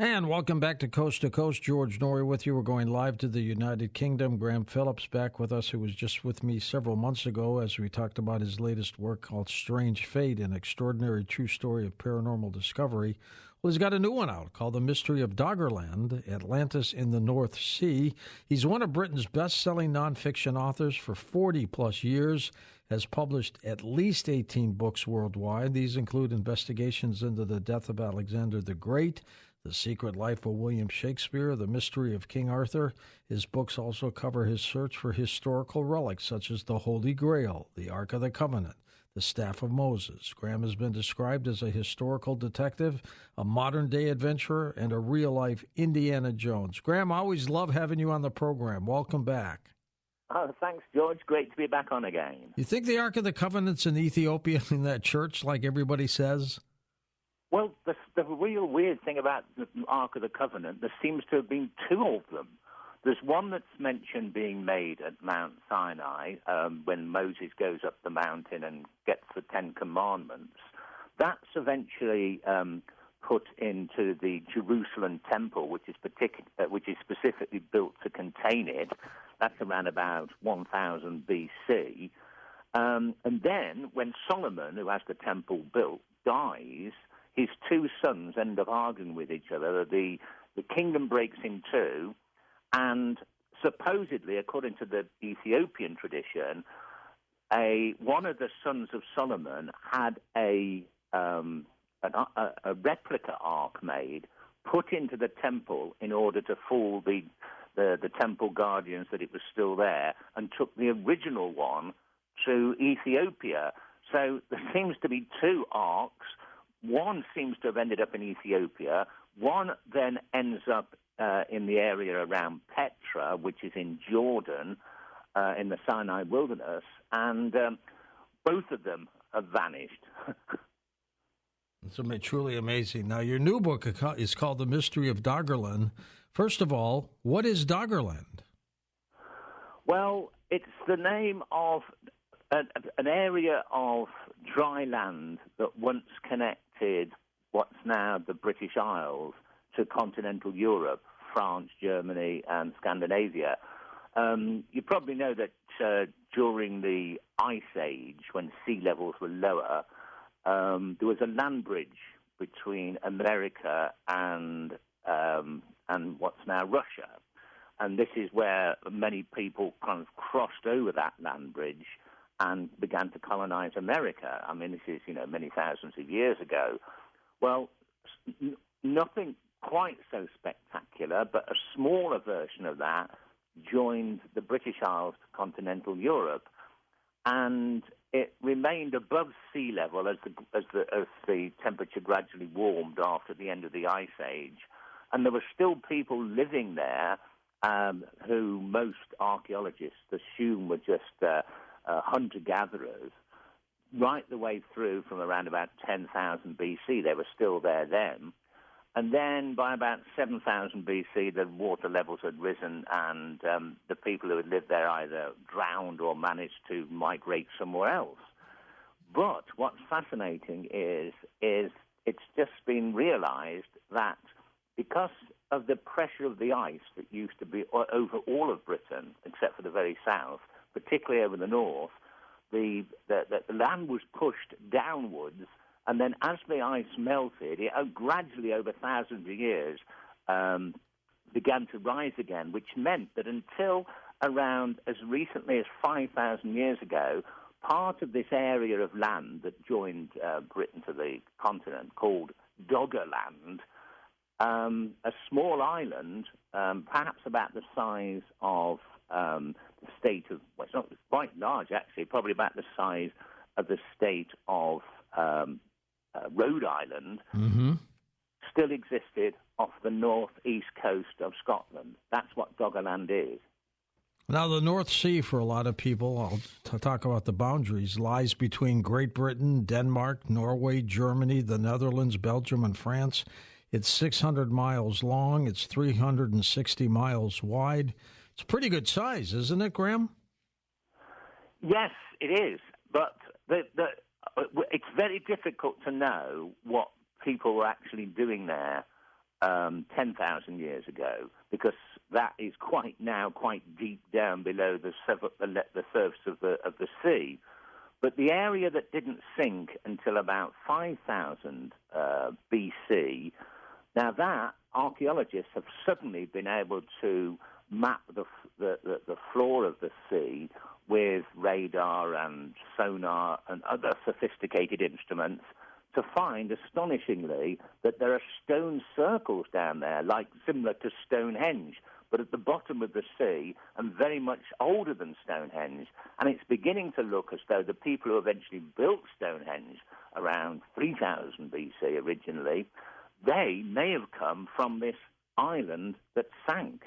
And welcome back to Coast. George Norrie with you. We're going live to the United Kingdom. Graham Phillips back with us, who was just with me several months ago as we talked about his latest work called Strange Fate, an extraordinary true story of paranormal discovery. Well, he's got a new one out called The Mystery of Doggerland, Atlantis in the North Sea. He's one of Britain's best-selling nonfiction authors for 40-plus years, has published at least 18 books worldwide. These include investigations into the death of Alexander the Great, The Secret Life of William Shakespeare, The Mystery of King Arthur. His books also cover his search for historical relics such as the Holy Grail, the Ark of the Covenant, the Staff of Moses. Graham has been described as a historical detective, a modern-day adventurer, and a real-life Indiana Jones. Graham, I always love having you on the program. Welcome back. Oh, thanks, George. Great to be back on again. You think the Ark of the Covenant's in Ethiopia in that church, like everybody says? Well, the real weird thing about the Ark of the Covenant, there seems to have been two of them. There's one that's mentioned being made at Mount Sinai when Moses goes up the mountain and gets the Ten Commandments. That's eventually put into the Jerusalem temple, which is specifically built to contain it. That's around about 1000 BC. And then when Solomon, who has the temple built, dies, his two sons end up arguing with each other. The kingdom breaks in two, and supposedly, according to the Ethiopian tradition, one of the sons of Solomon had a replica ark made, put into the temple in order to fool the temple guardians that it was still there, and took the original one to Ethiopia. So there seems to be two arks. One seems to have ended up in Ethiopia. One then ends up in the area around Petra, which is in Jordan, in the Sinai wilderness, and both of them have vanished. It's truly amazing. Now, your new book is called The Mystery of Doggerland. First of all, what is Doggerland? Well, it's the name of an area of dry land that once connected what's now the British Isles to continental Europe, France, Germany, and Scandinavia. You probably know that during the Ice Age, when sea levels were lower, there was a land bridge between America and what's now Russia. And this is where many people kind of crossed over that land bridge and began to colonize America. I mean, this is, many thousands of years ago. Well, nothing quite so spectacular, but a smaller version of that joined the British Isles to continental Europe. And it remained above sea level as the temperature gradually warmed after the end of the Ice Age. And there were still people living there who most archaeologists assume were just hunter-gatherers, right the way through from around about 10,000 BC. They were still there then. And then by about 7,000 BC, the water levels had risen, and the people who had lived there either drowned or managed to migrate somewhere else. But what's fascinating is it's just been realized that because of the pressure of the ice that used to be over all of Britain, except for the very south, particularly over the north, the land was pushed downwards, and then as the ice melted, it gradually over thousands of years began to rise again, which meant that until around as recently as 5,000 years ago, part of this area of land that joined Britain to the continent, called Doggerland, a small island, perhaps about the size of the state of, well, it's not quite large actually, probably about the size of the state of Rhode Island, still existed off the northeast coast of Scotland. That's what Doggerland is. Now, the North Sea, for a lot of people, I'll talk about the boundaries, lies between Great Britain, Denmark, Norway, Germany, the Netherlands, Belgium, and France. It's 600 miles long. It's 360 miles wide. It's pretty good size, isn't it, Graham? Yes, it is. But it's very difficult to know what people were actually doing there 10,000 years ago, because that is quite deep down below the surface of the sea. But the area that didn't sink until about 5,000 BC, now that archaeologists have suddenly been able to map the floor of the sea with radar and sonar and other sophisticated instruments to find, astonishingly, that there are stone circles down there, similar to Stonehenge, but at the bottom of the sea and very much older than Stonehenge. And it's beginning to look as though the people who eventually built Stonehenge around 3000 BC originally, they may have come from this island that sank.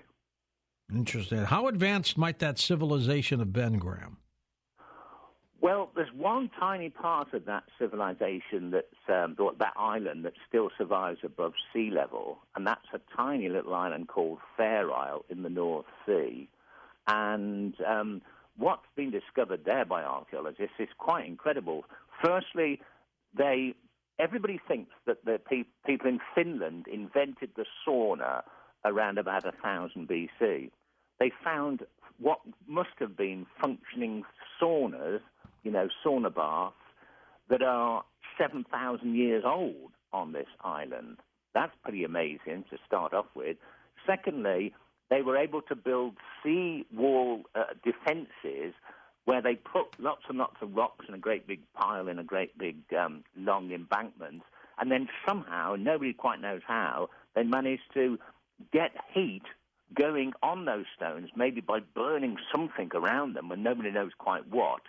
Interesting. How advanced might that civilization have been, Graham? Well, there's one tiny part of that civilization that island that still survives above sea level, and that's a tiny little island called Fair Isle in the North Sea. And what's been discovered there by archaeologists is quite incredible. Firstly, everybody thinks that the people in Finland invented the sauna around about 1000 BC. They found what must have been functioning saunas, sauna baths, that are 7,000 years old on this island. That's pretty amazing to start off with. Secondly, they were able to build sea wall defenses where they put lots and lots of rocks in a great big pile in a great big long embankment, and then somehow, nobody quite knows how, they managed to get heat going on those stones, maybe by burning something around them, and nobody knows quite what,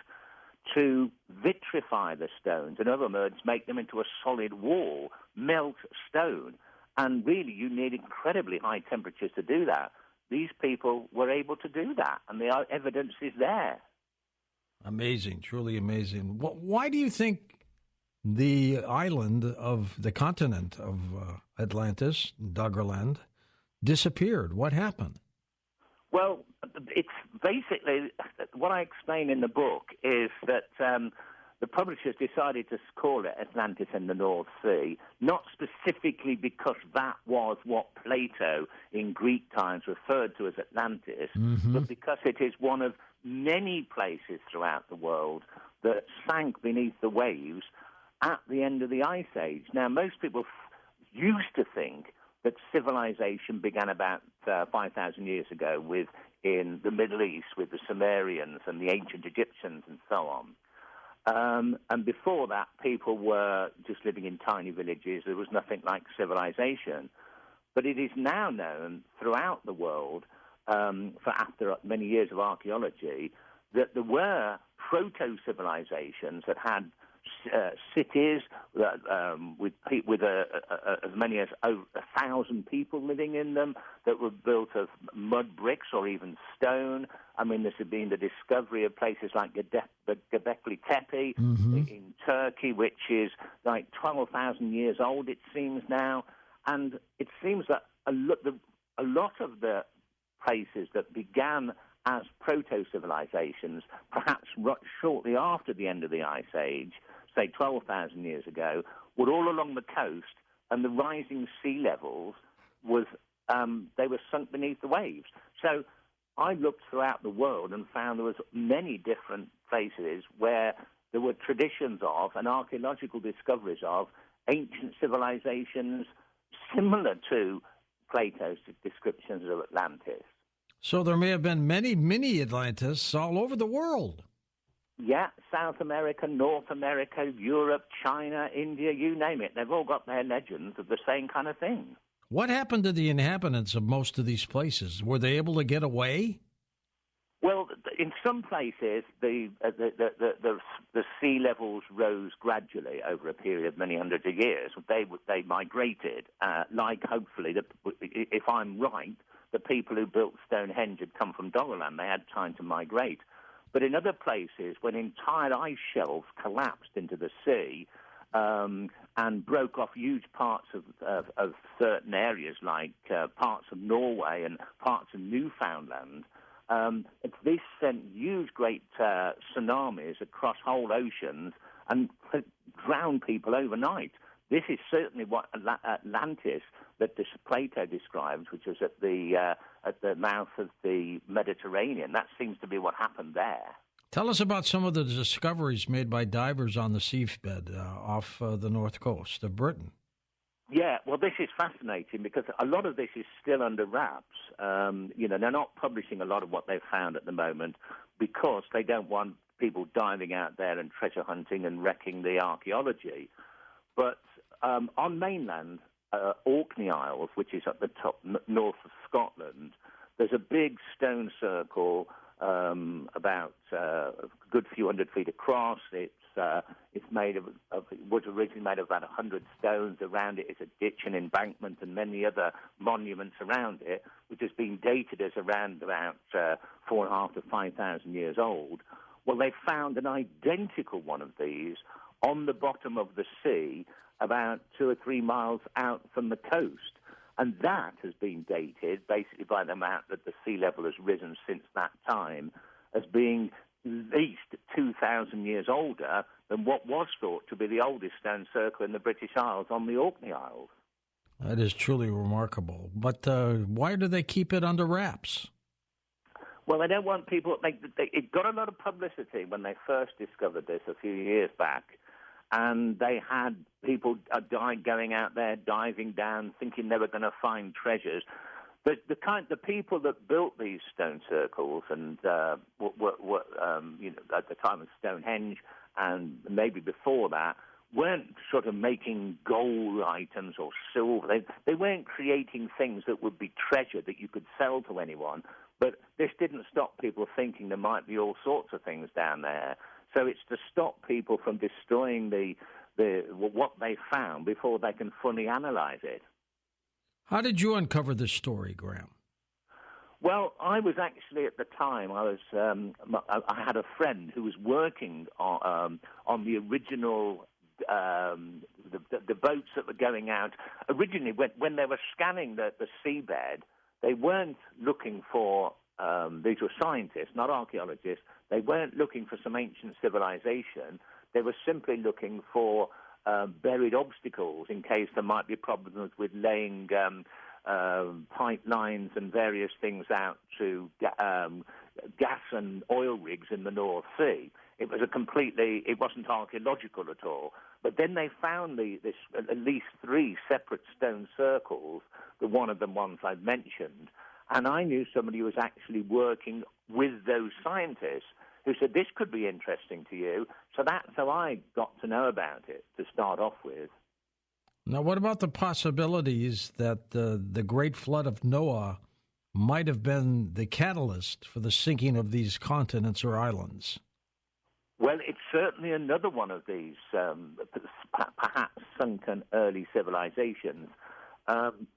to vitrify the stones. In other words, make them into a solid wall, melt stone. And really, you need incredibly high temperatures to do that. These people were able to do that, and the evidence is there. Amazing, truly amazing. Why do you think the island of the continent of Atlantis, Doggerland, disappeared? What happened? Well, it's basically what I explain in the book is that the publishers decided to call it Atlantis in the North Sea, not specifically because that was what Plato in Greek times referred to as Atlantis, but because it is one of many places throughout the world that sank beneath the waves at the end of the Ice Age. Now, most people used to think that civilization began about 5,000 years ago in the Middle East with the Sumerians and the ancient Egyptians and so on. And before that, people were just living in tiny villages. There was nothing like civilization. But it is now known throughout the world, after many years of archaeology, that there were proto-civilizations that had cities with as many as 1,000 people living in them that were built of mud bricks or even stone. I mean, this had been the discovery of places like Göbekli Tepe in Turkey, which is like 12,000 years old, it seems now. And it seems that a lot of the places that began as proto-civilizations, perhaps shortly after the end of the Ice Age, say 12,000 years ago, were all along the coast, and the rising sea levels they were sunk beneath the waves. So I looked throughout the world and found there was many different places where there were traditions of and archaeological discoveries of ancient civilizations similar to Plato's descriptions of Atlantis. So there may have been many mini Atlantis all over the world. Yeah, South America, North America, Europe, China, India, you name it. They've all got their legends of the same kind of thing. What happened to the inhabitants of most of these places? Were they able to get away? Well, in some places, the sea levels rose gradually over a period of many hundreds of years. They migrated, hopefully, if I'm right, the people who built Stonehenge had come from Doggerland. They had time to migrate. But in other places, when entire ice shelves collapsed into the sea and broke off huge parts of certain areas, like parts of Norway and parts of Newfoundland, this sent huge, great tsunamis across whole oceans and drowned people overnight. This is certainly what Atlantis that Plato describes, which was at the mouth of the Mediterranean. That seems to be what happened there. Tell us about some of the discoveries made by divers on the seabed off the north coast of Britain. Yeah, well, this is fascinating because a lot of this is still under wraps. They're not publishing a lot of what they've found at the moment because they don't want people diving out there and treasure hunting and wrecking the archaeology. But on mainland, Orkney Isles, which is at the top north of Scotland, there's a big stone circle about a good few hundred feet across. It's made of it was originally made of about 100 stones. Around it is a ditch and embankment and many other monuments around it, which has been dated as around about 4,500 to 5,000 years old. Well, they found an identical one of these on the bottom of the sea about 2 or 3 miles out from the coast. And that has been dated basically by the amount that the sea level has risen since that time as being at least 2,000 years older than what was thought to be the oldest stone circle in the British Isles on the Orkney Isles. That is truly remarkable. But why do they keep it under wraps? Well, they don't want people... It got a lot of publicity when they first discovered this a few years back. And they had people going out there, diving down, thinking they were going to find treasures. But the people that built these stone circles, and were at the time of Stonehenge, and maybe before that, weren't sort of making gold items or silver. They weren't creating things that would be treasure that you could sell to anyone. But this didn't stop people thinking there might be all sorts of things down there. So it's to stop people from destroying what they found before they can fully analyze it. How did you uncover this story, Graham? Well, I was actually at the time, I had a friend who was working on the original, the boats that were going out. Originally, when they were scanning the seabed, they weren't looking for, these were scientists, not archaeologists, they weren't looking for some ancient civilization. They were simply looking for buried obstacles in case there might be problems with laying pipelines and various things out to gas and oil rigs in the North Sea. It wasn't archaeological at all. But then they found at least 3 separate stone circles, one of the ones I've mentioned, and I knew somebody who was actually working with those scientists who said, this could be interesting to you. So that's how I got to know about it to start off with. Now, what about the possibilities that the great flood of Noah might have been the catalyst for the sinking of these continents or islands? Well, it's certainly another one of these perhaps sunken early civilizations.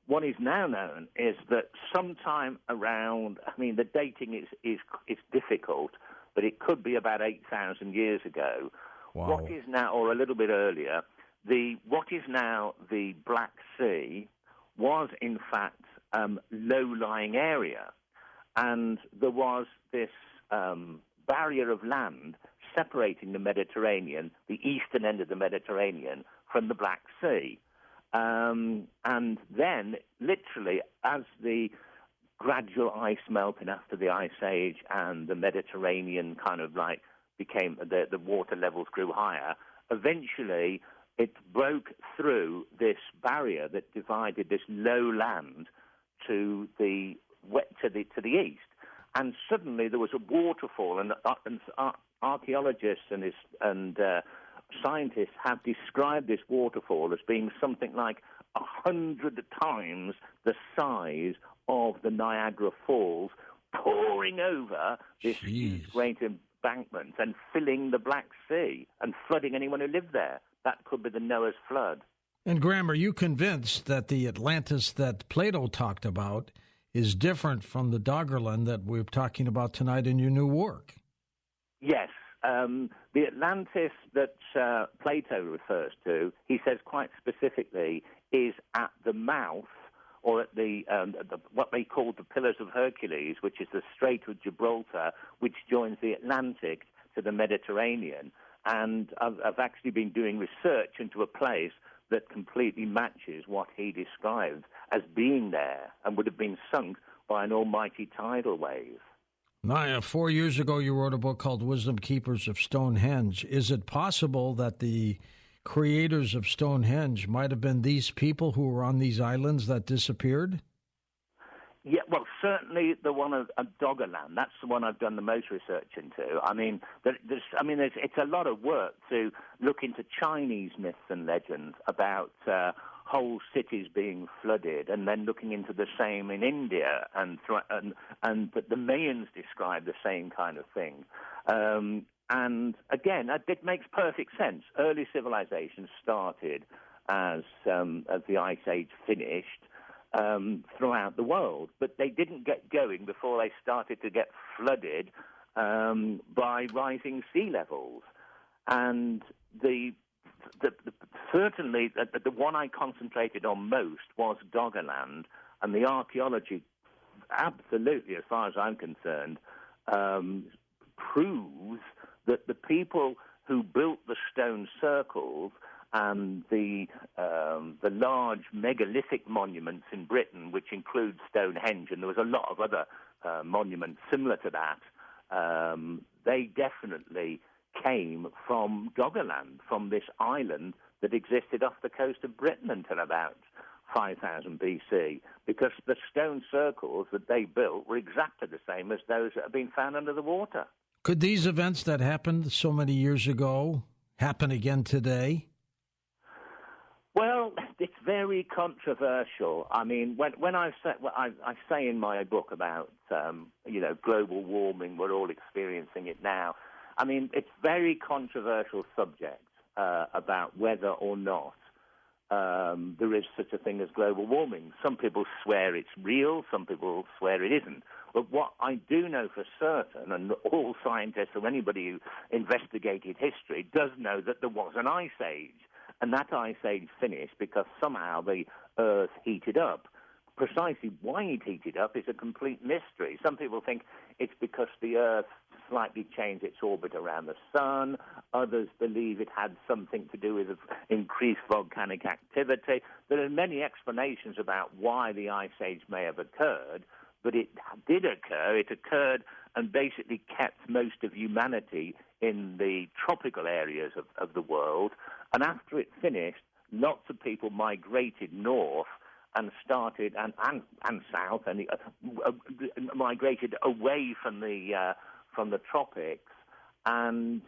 What is now known is that sometime around, the dating is difficult, but it could be about 8,000 years ago. Wow. What is now, or a little bit earlier, what is now the Black Sea was in fact low-lying area, and there was this barrier of land separating the Mediterranean, the eastern end of the Mediterranean, from the Black Sea. And then, literally, as the gradual ice melting after the Ice Age and the Mediterranean kind of became, the water levels grew higher, eventually it broke through this barrier that divided this low land to the east. And suddenly there was a waterfall, and archaeologists and scientists have described this waterfall as being something like 100 times the size of the Niagara Falls, pouring over this huge great embankment and filling the Black Sea and flooding anyone who lived there. That could be the Noah's flood. And Graham, are you convinced that the Atlantis that Plato talked about is different from the Doggerland that we're talking about tonight in your new work? Yes. The Atlantis that Plato refers to, he says quite specifically, is at the mouth, or at what they call the Pillars of Hercules, which is the Strait of Gibraltar, which joins the Atlantic to the Mediterranean. And I've actually been doing research into a place that completely matches what he described as being there and would have been sunk by an almighty tidal wave. Now, 4 years ago, you wrote a book called Wisdom Keepers of Stonehenge. Is it possible that the creators of Stonehenge might have been these people who were on these islands that disappeared? Yeah, well, certainly the one of Doggerland. That's the one I've done the most research into. I mean, it's a lot of work to look into Chinese myths and legends about whole cities being flooded, and then looking into the same in India, and but the Mayans describe the same kind of thing. And again, it makes perfect sense. Early civilizations started as the Ice Age finished. Throughout the world, but they didn't get going before they started to get flooded by rising sea levels. And certainly the one I concentrated on most was Doggerland, and the archaeology, absolutely, as far as I'm concerned, proves that the people who built the stone circles and the large megalithic monuments in Britain, which include Stonehenge, and there was a lot of other monuments similar to that, they definitely came from Doggerland, from this island that existed off the coast of Britain until about 5000 BC, because the stone circles that they built were exactly the same as those that have been found under the water. Could these events that happened so many years ago happen again today? Well, it's very controversial. I mean, when I say in my book about global warming, we're all experiencing it now. I mean, it's very controversial subject about whether or not there is such a thing as global warming. Some people swear it's real, some people swear it isn't. But what I do know for certain, and all scientists or anybody who investigated history does know, that there was an ice age. And that ice age finished because somehow the Earth heated up. Precisely why it heated up is a complete mystery. Some people think it's because the Earth slightly changed its orbit around the sun. Others believe it had something to do with increased volcanic activity. There are many explanations about why the ice age may have occurred, but it did occur. It occurred and basically kept most of humanity in the tropical areas of the world. And after it finished, lots of people migrated north and started, and south, and migrated away from the tropics, and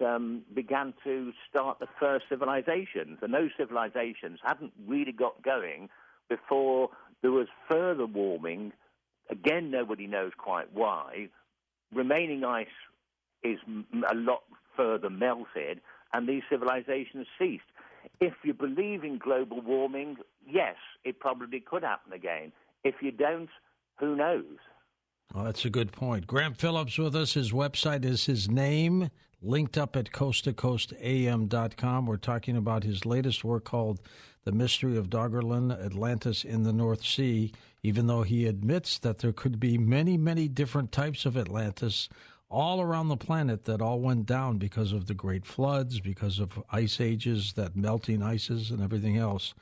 began to start the first civilizations. And those civilizations hadn't really got going before there was further warming. Again, nobody knows quite why. Remaining ice is a lot further melted, and these civilizations ceased. If you believe in global warming, yes, it probably could happen again. If you don't, who knows? Well, that's a good point. Graham Phillips with us. His website is his name, linked up at coasttocoastam.com. We're talking about his latest work called The Mystery of Doggerland, Atlantis in the North Sea, even though he admits that there could be many, many different types of Atlantis all around the planet that all went down because of the great floods, because of ice ages, that melting ices and everything else.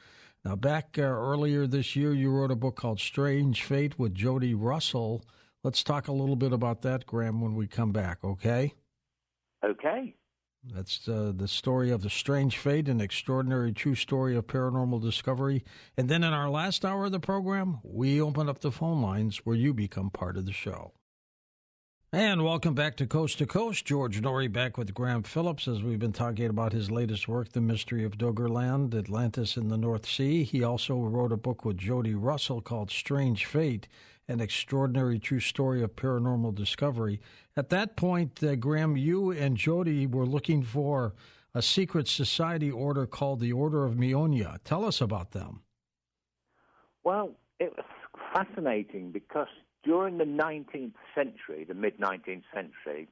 Now, back earlier this year, you wrote a book called Strange Fate with Jody Russell. Let's talk a little bit about that, Graham, when we come back, okay? Okay. That's the story of the strange fate, an extraordinary true story of paranormal discovery. And then in our last hour of the program, we open up the phone lines where you become part of the show. And welcome back to Coast. George Norrie back with Graham Phillips as we've been talking about his latest work, The Mystery of Doggerland, Atlantis in the North Sea. He also wrote a book with Jody Russell called Strange Fate, an extraordinary true story of paranormal discovery. At that point, Graham, you and Jody were looking for a secret society order called the Order of Meonia. Tell us about them. Well, it was fascinating because during the 19th century, the mid-19th century,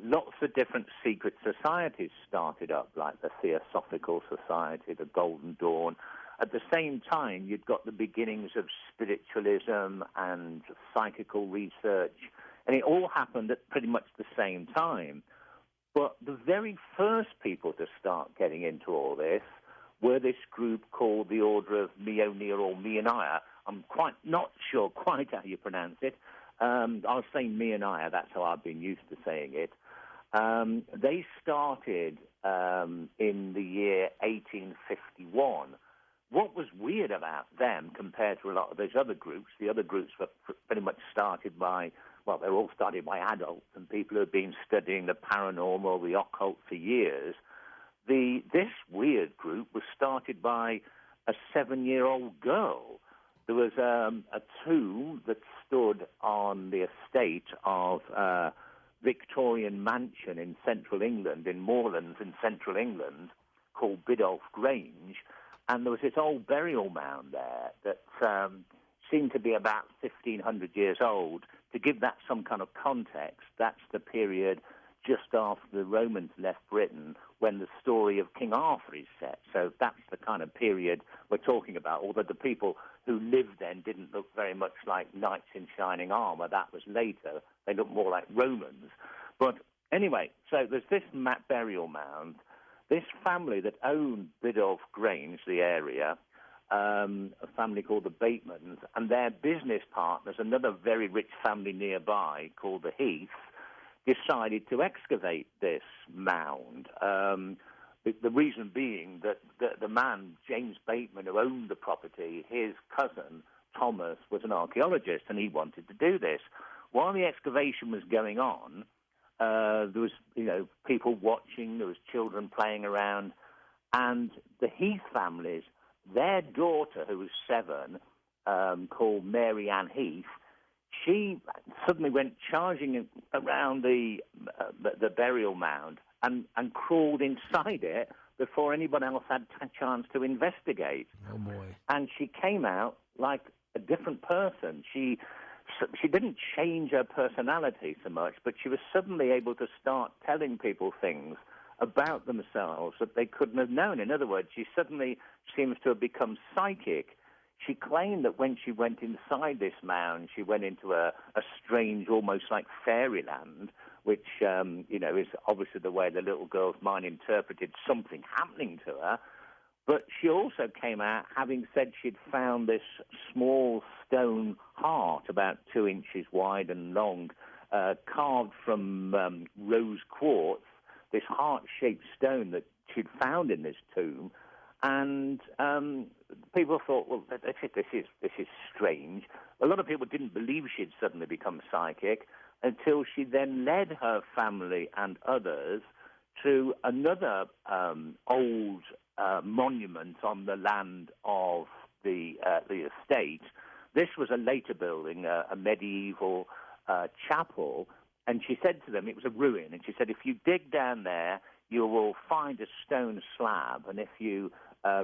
lots of different secret societies started up, like the Theosophical Society, the Golden Dawn. At the same time, you'd got the beginnings of spiritualism and psychical research, and it all happened at pretty much the same time. But the very first people to start getting into all this were this group called the Order of Meonia or Meonia. I'm not sure quite how you pronounce it. I'll say Meonia, that's how I've been used to saying it. They started in the year 1851. What was weird about them compared to a lot of those other groups, the other groups were pretty much started by, well, they're all started by adults and people who have been studying the paranormal, the occult for years. This weird group was started by a 7-year-old girl. There was a tomb that stood on the estate of Victorian mansion in central England, in Moorlands in central England, called Biddulph Grange. And there was this old burial mound there that seemed to be about 1,500 years old. To give that some kind of context, that's the period just after the Romans left Britain when the story of King Arthur is set. So that's the kind of period we're talking about, although the people who lived then didn't look very much like knights in shining armour. That was later. They looked more like Romans. But anyway, so there's this burial mound. This family that owned Biddulph Grange, the area, a family called the Batemans, and their business partners, another very rich family nearby called the Heath, decided to excavate this mound. The reason being that the man, James Bateman, who owned the property, his cousin, Thomas, was an archaeologist, and he wanted to do this. While the excavation was going on, there was, people watching, there was children playing around, and the Heath families, their daughter, who was 7, called Mary Ann Heath, she suddenly went charging around the burial mound and crawled inside it before anyone else had a chance to investigate. Oh, boy. And she came out like a different person. She didn't change her personality so much, but she was suddenly able to start telling people things about themselves that they couldn't have known. In other words, she suddenly seems to have become psychic. She claimed that when she went inside this mound, she went into a strange, almost like fairyland, which, is obviously the way the little girl's mind interpreted something happening to her. But she also came out having said she'd found this small stone heart about 2 inches wide and long, carved from rose quartz, this heart-shaped stone that she'd found in this tomb. And people thought, well, this is strange. A lot of people didn't believe she'd suddenly become psychic until she then led her family and others to another old monument on the land of the estate. This was a later building, a medieval chapel, and she said to them, it was a ruin, and she said, if you dig down there, you will find a stone slab, and if you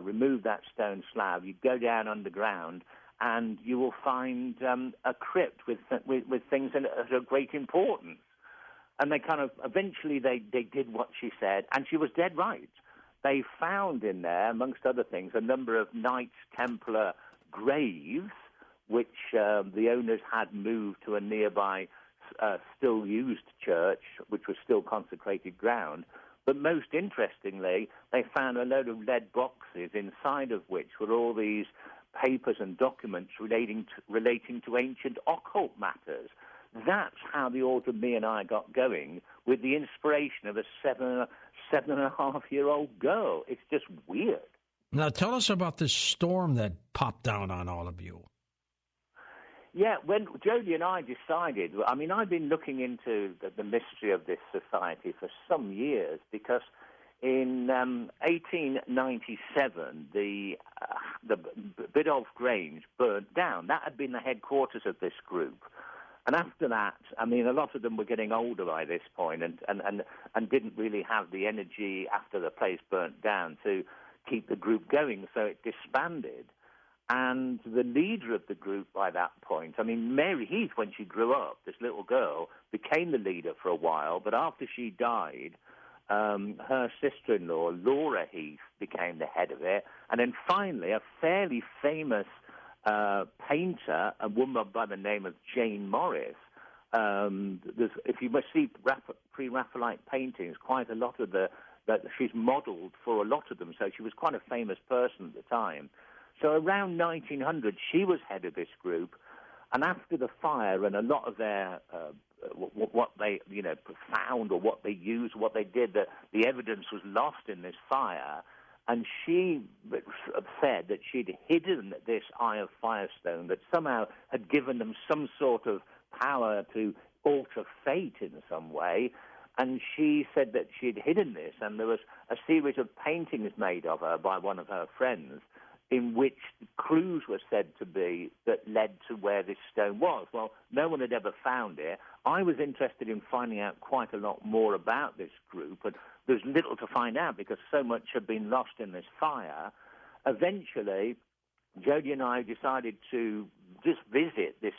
remove that stone slab, you go down underground, and you will find a crypt with things in it of great importance. And they kind of, eventually they did what she said, and she was dead right. They found in there, amongst other things, a number of Knights Templar graves, which the owners had moved to a nearby still used church, which was still consecrated ground. But most interestingly, they found a load of lead boxes, inside of which were all these papers and documents relating to ancient occult matters. That's how the Order of Meonia got going, with the inspiration of a 7.5-year-old girl. It's just weird. Now, tell us about this storm that popped down on all of you. Yeah, when Jodie and I decided, I mean, I've been looking into the mystery of this society for some years, because in 1897, the Biddulph Grange burnt down. That had been the headquarters of this group. And after that, I mean, a lot of them were getting older by this point and didn't really have the energy after the place burnt down to keep the group going, so it disbanded. And the leader of the group by that point, I mean, Mary Heath, when she grew up, this little girl, became the leader for a while, but after she died, her sister-in-law, Laura Heath, became the head of it. And then finally, a fairly famous painter, a woman by the name of Jane Morris. If you must see pre-Raphaelite paintings, quite a lot of the that she's modelled for a lot of them. So she was quite a famous person at the time. So around 1900, she was head of this group. And after the fire and a lot of their what they found or what they used, what they did, the evidence was lost in this fire. And she said that she'd hidden this Eye of Firestone, that somehow had given them some sort of power to alter fate in some way. And she said that she'd hidden this, and there was a series of paintings made of her by one of her friends, in which clues were said to be that led to where this stone was. Well, no one had ever found it. I was interested in finding out quite a lot more about this group, and there's little to find out because so much had been lost in this fire. Eventually, Jodie and I decided to just visit this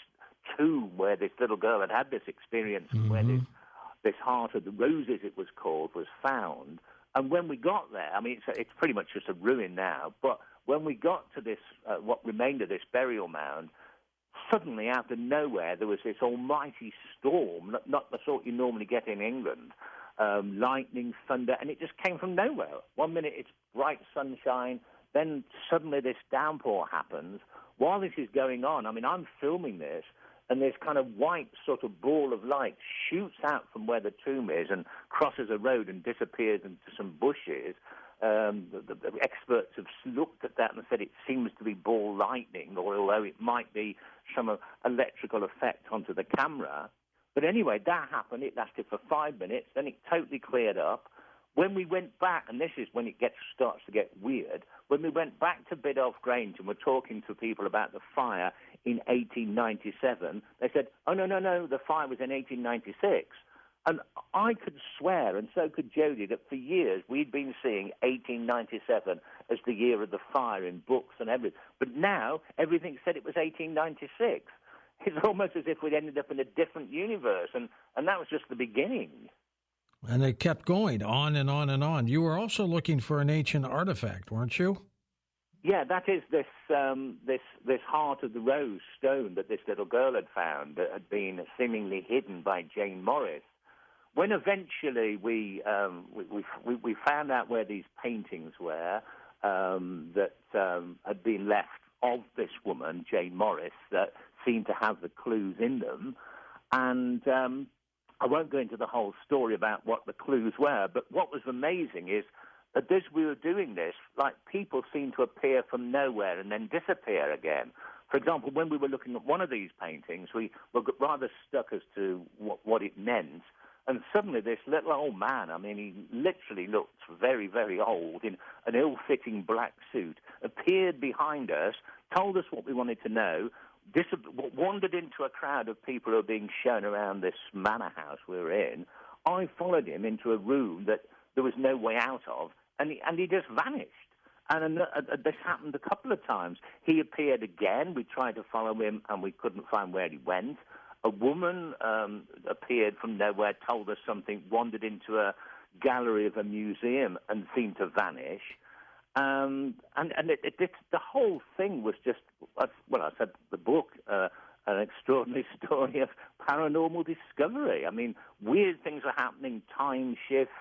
tomb where this little girl had had this experience, where this Heart of the Roses, it was called, was found. And when we got there, I mean, it's pretty much just a ruin now, but when we got to this, what remained of this burial mound, suddenly out of nowhere there was this almighty storm, not the sort you normally get in England, lightning, thunder, and it just came from nowhere. 1 minute it's bright sunshine, then suddenly this downpour happens. While this is going on, I mean, I'm filming this, and this kind of white sort of ball of light shoots out from where the tomb is and crosses a road and disappears into some bushes. The experts have looked at that and said it seems to be ball lightning, although it might be some electrical effect onto the camera. But anyway, that happened. It lasted for 5 minutes. Then it totally cleared up. When we went back, and this is when it starts to get weird, when we went back to Biddulph Grange and were talking to people about the fire in 1897, they said, oh, no, the fire was in 1896. And I could swear, and so could Jodie, that for years we'd been seeing 1897 as the year of the fire in books and everything. But now everything said it was 1896. It's almost as if we'd ended up in a different universe, and that was just the beginning. And it kept going on and on and on. You were also looking for an ancient artifact, weren't you? Yeah, that is this Heart of the Rose stone that this little girl had found that had been seemingly hidden by Jane Morris. When eventually we found out where these paintings were that had been left of this woman, Jane Morris, that seemed to have the clues in them, and I won't go into the whole story about what the clues were, but what was amazing is that as we were doing this, like, people seemed to appear from nowhere and then disappear again. For example, when we were looking at one of these paintings, we were rather stuck as to what it meant. And suddenly this little old man, I mean, he literally looked very, very old in an ill-fitting black suit, appeared behind us, told us what we wanted to know, wandered into a crowd of people who were being shown around this manor house we were in. I followed him into a room that there was no way out of, and he just vanished. And this happened a couple of times. He appeared again. We tried to follow him, and we couldn't find where he went. A woman appeared from nowhere, told us something, wandered into a gallery of a museum and seemed to vanish. And the whole thing was just, well, I said the book, an extraordinary story of paranormal discovery. I mean, weird things are happening, time shifts,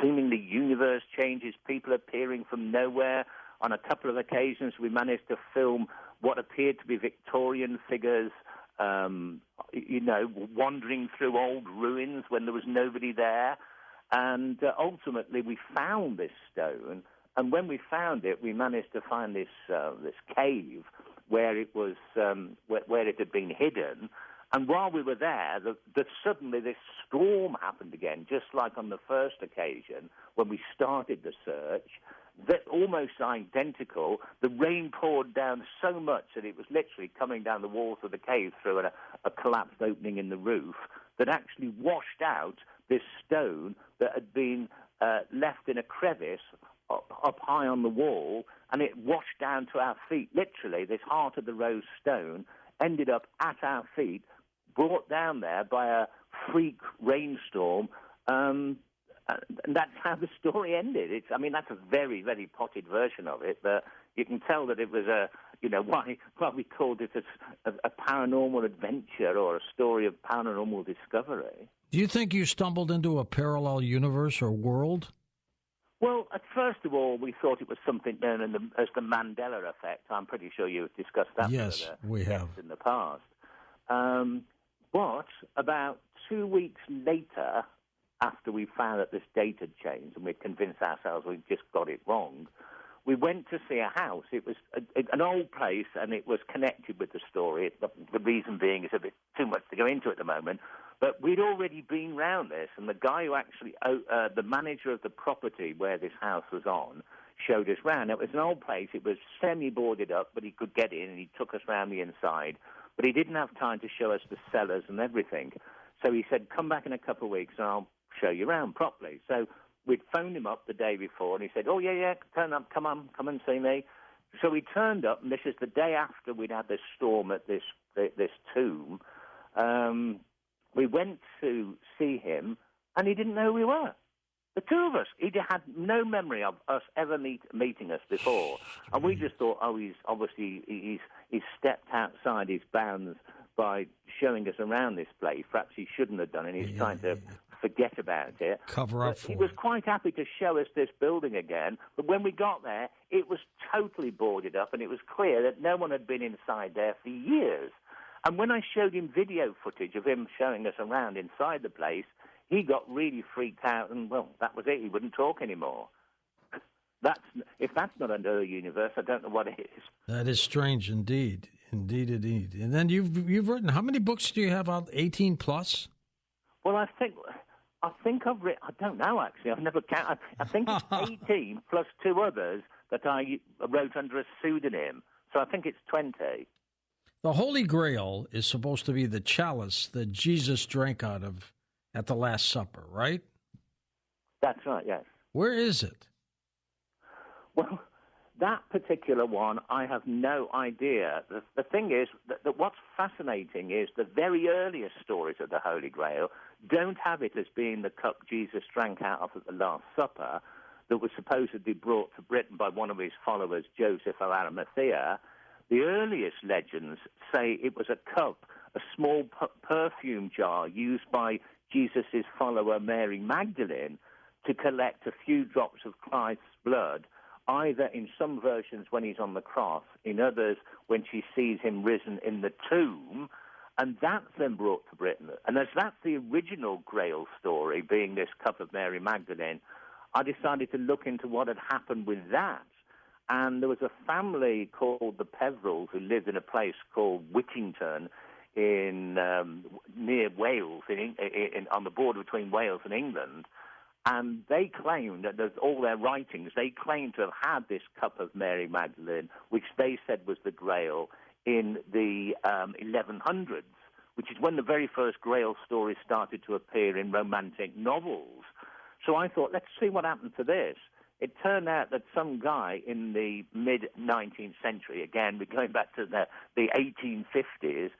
seemingly universe changes, people appearing from nowhere. On a couple of occasions, we managed to film what appeared to be Victorian figures, wandering through old ruins when there was nobody there. And ultimately, we found this stone. And when we found it, we managed to find this cave where it was where it had been hidden. And while we were there, suddenly this storm happened again, just like on the first occasion when we started the search. That almost identical. The rain poured down so much that it was literally coming down the walls of the cave through a collapsed opening in the roof that actually washed out this stone that had been left in a crevice up high on the wall, and it washed down to our feet. Literally, this Heart of the Rose stone ended up at our feet, brought down there by a freak rainstorm, and that's how the story ended. That's a very, very potted version of it, but you can tell that it was why we called it a paranormal adventure or a story of paranormal discovery. Do you think you stumbled into a parallel universe or world? Well, first of all, we thought it was something known as the Mandela effect. I'm pretty sure you've discussed that yes, we have in the past. But about 2 weeks later, after we found that this date had changed and we'd convinced ourselves we'd just got it wrong, we went to see a house. It was an old place, and it was connected with the story. The reason being is a bit too much to go into at the moment. But we'd already been round this, and the guy who actually, the manager of the property where this house was on, showed us round. It was an old place. It was semi-boarded up, but he could get in, and he took us round the inside. But he didn't have time to show us the cellars and everything. So he said, come back in a couple of weeks, and I'll show you around properly. So we'd phoned him up the day before, and he said, oh, yeah, turn up, come and see me. So we turned up, and this is the day after we'd had this storm at this tomb. We went to see him, and he didn't know who we were. The two of us. He had no memory of us ever meeting us before. And we just thought, he's stepped outside his bounds by showing us around this place. Perhaps he shouldn't have done it. He's trying to forget about it. Cover up for it. He was quite happy to show us this building again, but when we got there, it was totally boarded up, and it was clear that no one had been inside there for years. And when I showed him video footage of him showing us around inside the place, he got really freaked out, and, well, that was it. He wouldn't talk anymore. If that's not another universe, I don't know what it is. That is strange indeed. Indeed. And then you've written, how many books do you have out? 18 plus? Well, I think I've written, I don't know, actually. I've never counted. I think it's 18 plus 2 others that I wrote under a pseudonym. So I think it's 20. The Holy Grail is supposed to be the chalice that Jesus drank out of at the Last Supper, right? That's right, yes. Where is it? Well, that particular one, I have no idea. The thing is that what's fascinating is the very earliest stories of the Holy Grail don't have it as being the cup Jesus drank out of at the Last Supper that was supposedly brought to Britain by one of his followers, Joseph of Arimathea. The earliest legends say it was a cup, a small perfume jar used by Jesus' follower Mary Magdalene to collect a few drops of Christ's blood, either in some versions when he's on the cross, in others when she sees him risen in the tomb, and that's then brought to Britain. And as that's the original Grail story, being this cup of Mary Magdalene, I decided to look into what had happened with that. And there was a family called the Peverils who lived in a place called Whittington in near Wales, on the border between Wales and England. And they claimed that there's all their writings, they claimed to have had this cup of Mary Magdalene, which they said was the Grail, in the 1100s, which is when the very first Grail stories started to appear in romantic novels. So I thought, let's see what happened to this. It turned out that some guy in the mid-19th century, again, we're going back to the 1850s,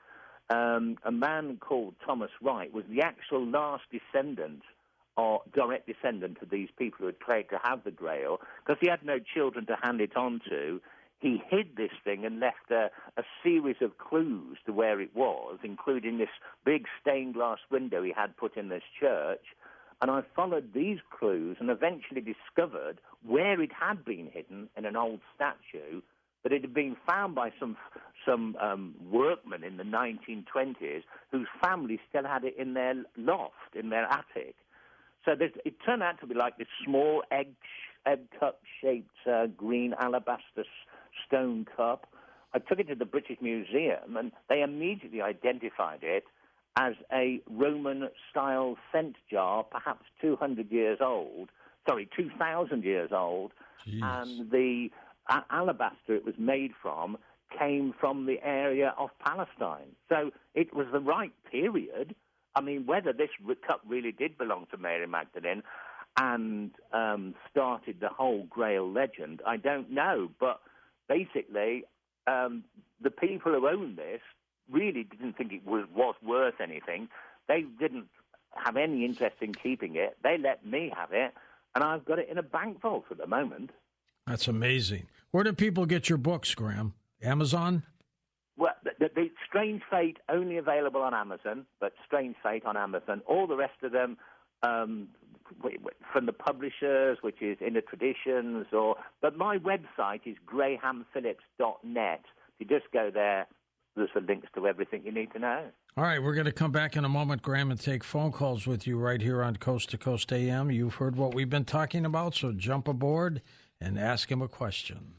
a man called Thomas Wright was the actual last descendant or direct descendant of these people who had claimed to have the Grail. Because he had no children to hand it on to, he hid this thing and left a series of clues to where it was, including this big stained glass window he had put in this church. And I followed these clues and eventually discovered where it had been hidden in an old statue, but it had been found by some workmen in the 1920s whose family still had it in their loft, in their attic. So it turned out to be like this small egg cup-shaped green alabaster stone cup. I took it to the British Museum, and they immediately identified it as a Roman-style scent jar, perhaps 2,000 years old. Jeez. And the alabaster it was made from came from the area of Palestine. So it was the right period. I mean, whether this cup really did belong to Mary Magdalene and started the whole Grail legend, I don't know. But basically, the people who owned this really didn't think it was worth anything. They didn't have any interest in keeping it. They let me have it, and I've got it in a bank vault at the moment. That's amazing. Where do people get your books, Graham? Amazon? Well, the Strange Fate only available on Amazon, but Strange Fate on Amazon. All the rest of them from the publishers, which is Inner Traditions, but my website is grahamphillips.net. If you just go there, there's the links to everything you need to know. All right, we're going to come back in a moment, Graham, and take phone calls with you right here on Coast to Coast AM. You've heard what we've been talking about, so jump aboard and ask him a question.